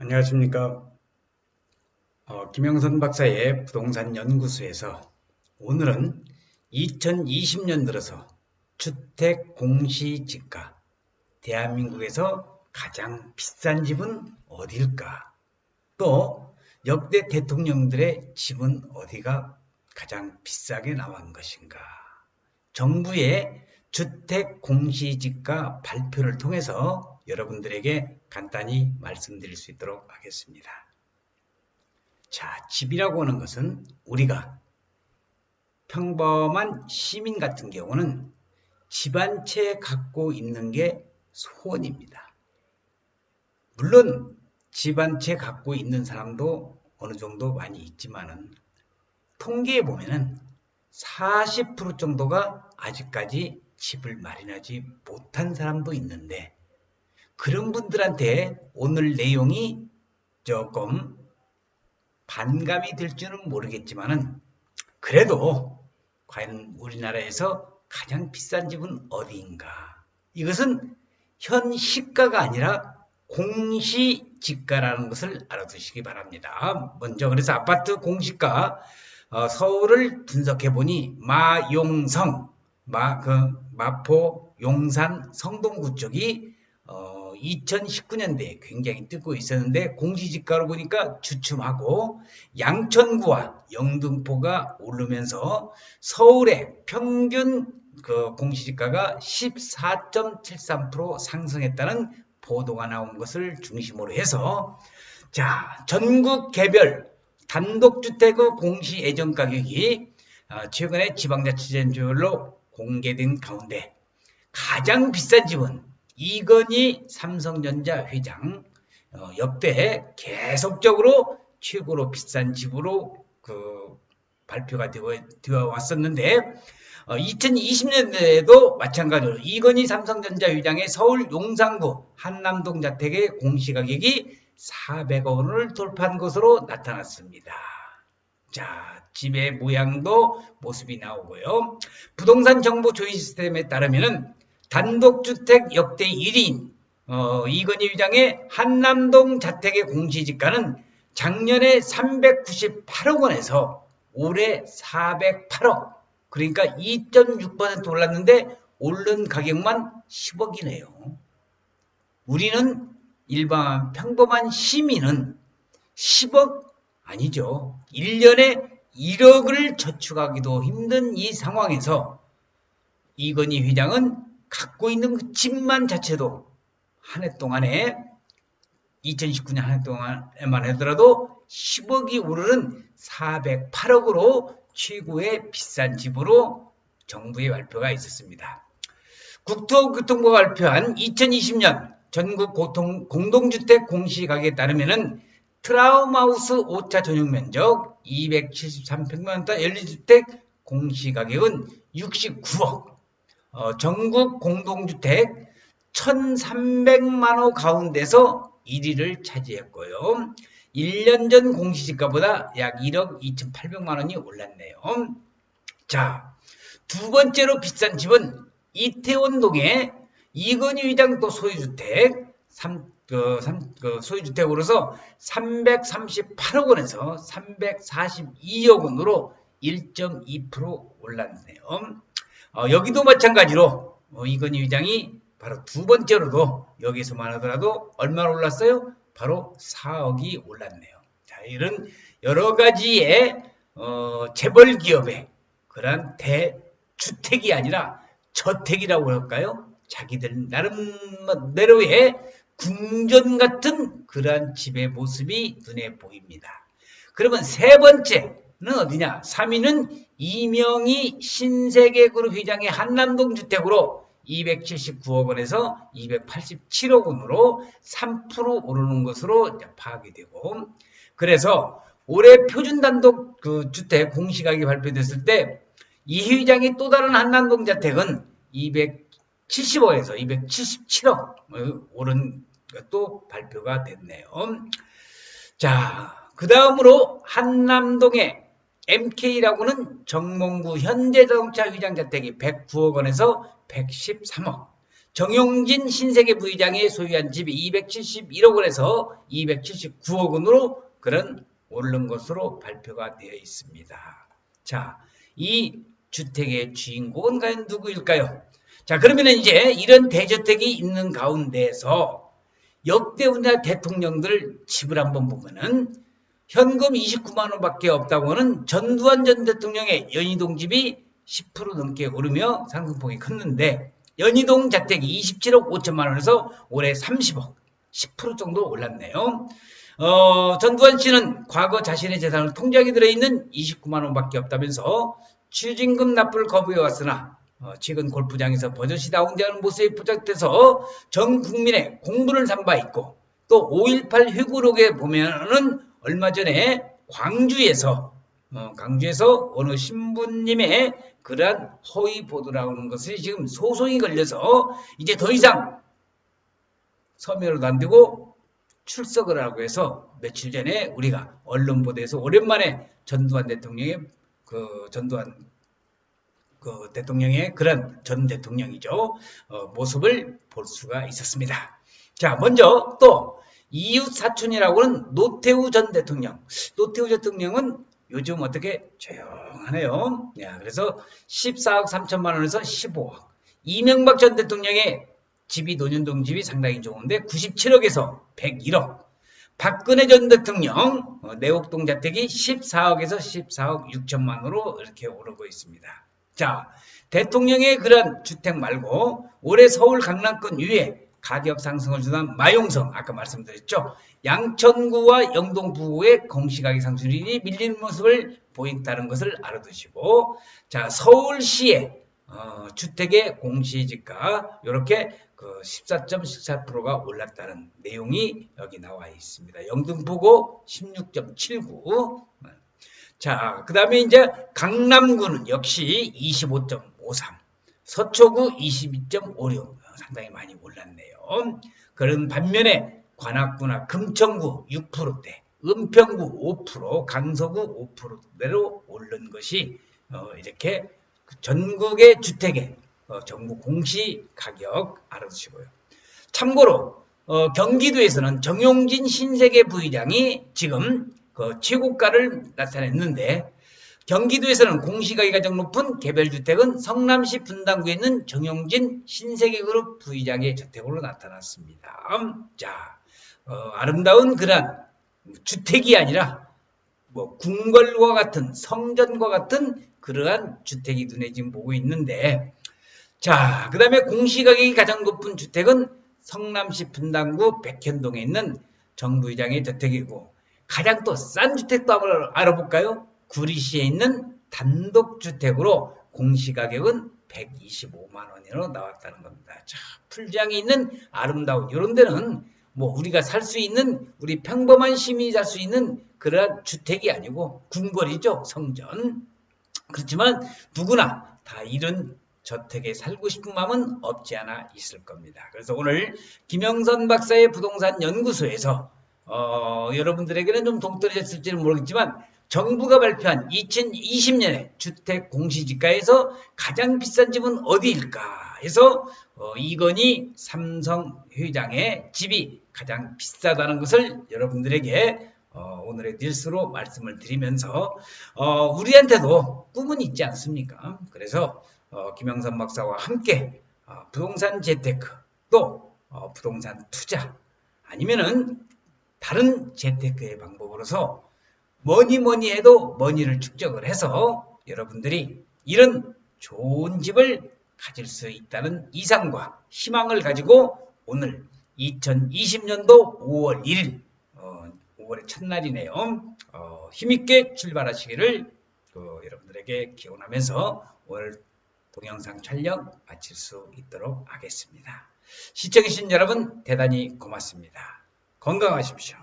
안녕하십니까. 김영선 박사의 부동산 연구소에서 오늘은 2020년 들어서 주택 공시지가, 대한민국에서 가장 비싼 집은 어딜까? 또 역대 대통령들의 집은 어디가 가장 비싸게 나온 것인가? 정부의 주택 공시지가 발표를 통해서 여러분들에게 간단히 말씀드릴 수 있도록 하겠습니다. 자, 집이라고 하는 것은 우리가 평범한 시민 같은 경우는 집 한 채 갖고 있는 게 소원입니다. 물론 집 한 채 갖고 있는 사람도 어느 정도 많이 있지만은 통계에 보면은 40% 정도가 아직까지 집을 마련하지 못한 사람도 있는데, 그런 분들한테 오늘 내용이 조금 반감이 될지는 모르겠지만은, 그래도 과연 우리나라에서 가장 비싼 집은 어디인가? 이것은 현 시가가 아니라 공시지가라는 것을 알아두시기 바랍니다. 먼저 그래서 아파트 공시가 서울을 분석해 보니 마용성, 마포, 용산, 성동구 쪽이 2019년대에 굉장히 뜨고 있었는데 공시지가로 보니까 주춤하고, 양천구와 영등포가 오르면서 서울의 평균 공시지가가 14.73% 상승했다는 보도가 나온 것을 중심으로 해서, 자, 전국 개별 단독주택의 공시 예정 가격이 최근에 지방자치제별로 공개된 가운데 가장 비싼 집은 이건희 삼성전자 회장, 역대 계속적으로 최고로 비싼 집으로 발표가 되어 왔었는데, 2020년대에도 마찬가지로 이건희 삼성전자 회장의 서울 용산구 한남동 자택의 공시가격이 400억 원을 돌파한 것으로 나타났습니다. 자, 집의 모양도 모습이 나오고요. 부동산 정보 조회 시스템에 따르면은 단독주택 역대 1위인 이건희 회장의 한남동 자택의 공시지가는 작년에 398억 원에서 올해 408억, 그러니까 2.6% 올랐는데 오른 가격만 10억이네요. 우리는 일반 평범한 시민은 10억 아니죠. 1년에 1억을 저축하기도 힘든 이 상황에서 이건희 회장은 갖고 있는 그 집만 자체도 한 해 동안에 2019년 한 해 동안에만 하더라도 10억이 오르는 408억으로 최고의 비싼 집으로 정부의 발표가 있었습니다. 국토교통부가 발표한 2020년 전국 공동주택 공시가격에 따르면은 트라우마우스 5차 전용 면적 273평방미터 연립주택 공시가격은 69억, 전국 공동주택 1300만 호 가운데서 1위를 차지했고요. 1년 전 공시지가보다 약 1억 2800만 원이 올랐네요. 자, 두 번째로 비싼 집은 이태원동의 이건희 회장 또 소유주택, 소유주택으로서 338억 원에서 342억 원으로 1.2% 올랐네요. 여기도 마찬가지로 이건희 회장이 바로 두 번째로도 여기서만 하더라도 얼마나 올랐어요? 바로 4억이 올랐네요. 자, 이런 여러 가지의 재벌 기업의 그런 대주택이 아니라 저택이라고 할까요? 자기들 나름대로의 궁전 같은 그러한 집의 모습이 눈에 보입니다. 그러면 세 번째는 어디냐? 3위는 이명희 신세계그룹 회장의 한남동 주택으로 279억 원에서 287억 원으로 3% 오르는 것으로 파악이 되고, 그래서 올해 표준 단독 주택 공시가격이 발표됐을 때 이 회장의 또 다른 한남동 자택은 270억에서 277억 오른 것도 발표가 됐네요. 자, 그 다음으로 한남동의 MK라고는 정몽구 현대자동차 회장 자택이 109억 원에서 113억, 정용진 신세계 부의장이 소유한 집이 271억 원에서 279억 원으로 그런 오른 것으로 발표가 되어 있습니다. 자, 이 주택의 주인공은 과연 누구일까요? 자, 그러면은 이제 이런 대저택이 있는 가운데에서 역대 우리나라 대통령들 집을 한번 보면은 현금 29만 원밖에 없다고 하는 전두환 전 대통령의 연희동 집이 10% 넘게 오르며 상승폭이 컸는데 연희동 자택이 27억 5천만 원에서 올해 30억, 10% 정도 올랐네요. 전두환 씨는 과거 자신의 재산을 통장에 들어있는 29만 원밖에 없다면서 추징금 납부를 거부해왔으나 최근 골프장에서 버젓이 나온다는 모습이 포착돼서 전 국민의 공분을 산 바 있고 또 5.18 회고록에 보면은 얼마 전에 광주에서 어느 신부님의 그러한 허위 보도라는 것이 지금 소송이 걸려서 이제 더 이상 서면으로도 안 되고 출석을 하고 해서 며칠 전에 우리가 언론 보도에서 오랜만에 전두환 대통령의 대통령의 그런 전 대통령이죠. 모습을 볼 수가 있었습니다. 자, 먼저 또 이웃 사촌이라고는 노태우 전 대통령. 노태우 대통령은 요즘 어떻게 조용하네요. 야, 그래서 14억 3천만 원에서 15억. 이명박 전 대통령의 집이 논현동 집이 상당히 좋은데 97억에서 101억. 박근혜 전 대통령 내곡동 자택이 14억에서 14억 6천만 원으로 이렇게 오르고 있습니다. 자, 대통령의 그런 주택 말고 올해 서울 강남권 위에 가격 상승을 주는 마용성, 아까 말씀드렸죠. 양천구와 영동부의 공시가격 상승률이 밀리는 모습을 보인다는 것을 알아두시고, 자, 서울시의 주택의 공시지가 이렇게 14.14%가 올랐다는 내용이 여기 나와 있습니다. 영등포구 16.79. 자, 그 다음에 이제 강남구는 역시 25.53, 서초구 22.56, 상당히 많이 올랐네요. 그런 반면에 관악구나 금천구 6%대, 은평구 5%, 강서구 5%대로 오른 것이 이렇게 전국의 주택의 정부 공시 가격 알아두시고요. 참고로 경기도에서는 정용진 신세계 부의장이 지금 최고가를 나타냈는데 경기도에서는 공시가격이 가장 높은 개별주택은 성남시 분당구에 있는 정용진 신세계그룹 부의장의 주택으로 나타났습니다. 자, 아름다운 그런 주택이 아니라 궁궐과 같은 성전과 같은 그러한 주택이 눈에 지금 보고 있는데, 자, 그 다음에 공시가격이 가장 높은 주택은 성남시 분당구 백현동에 있는 정 부의장의 주택이고 가장 또 싼 주택도 한번 알아볼까요? 구리시에 있는 단독주택으로 공시가격은 125만 원으로 나왔다는 겁니다. 자, 풀장이 있는 아름다운 이런 데는 우리가 살 수 있는 우리 평범한 시민이 살 수 있는 그런 주택이 아니고 궁궐이죠. 성전. 그렇지만 누구나 다 이런 저택에 살고 싶은 마음은 없지 않아 있을 겁니다. 그래서 오늘 김영선 박사의 부동산 연구소에서 여러분들에게는 좀 동떨어졌을지는 모르겠지만 정부가 발표한 2020년에 주택 공시지가에서 가장 비싼 집은 어디일까 해서 이건희 삼성 회장의 집이 가장 비싸다는 것을 여러분들에게 오늘의 뉴스로 말씀을 드리면서 우리한테도 꿈은 있지 않습니까? 그래서 김영선 박사와 함께 부동산 재테크 또 부동산 투자 아니면은 다른 재테크의 방법으로서 뭐니 해도 머니를 축적을 해서 여러분들이 이런 좋은 집을 가질 수 있다는 이상과 희망을 가지고 오늘 2020년도 5월 1일 5월의 첫날이네요. 힘있게 출발하시기를 여러분들에게 기원하면서 오늘 동영상 촬영 마칠 수 있도록 하겠습니다. 시청해주신 여러분 대단히 고맙습니다. 건강하십시오.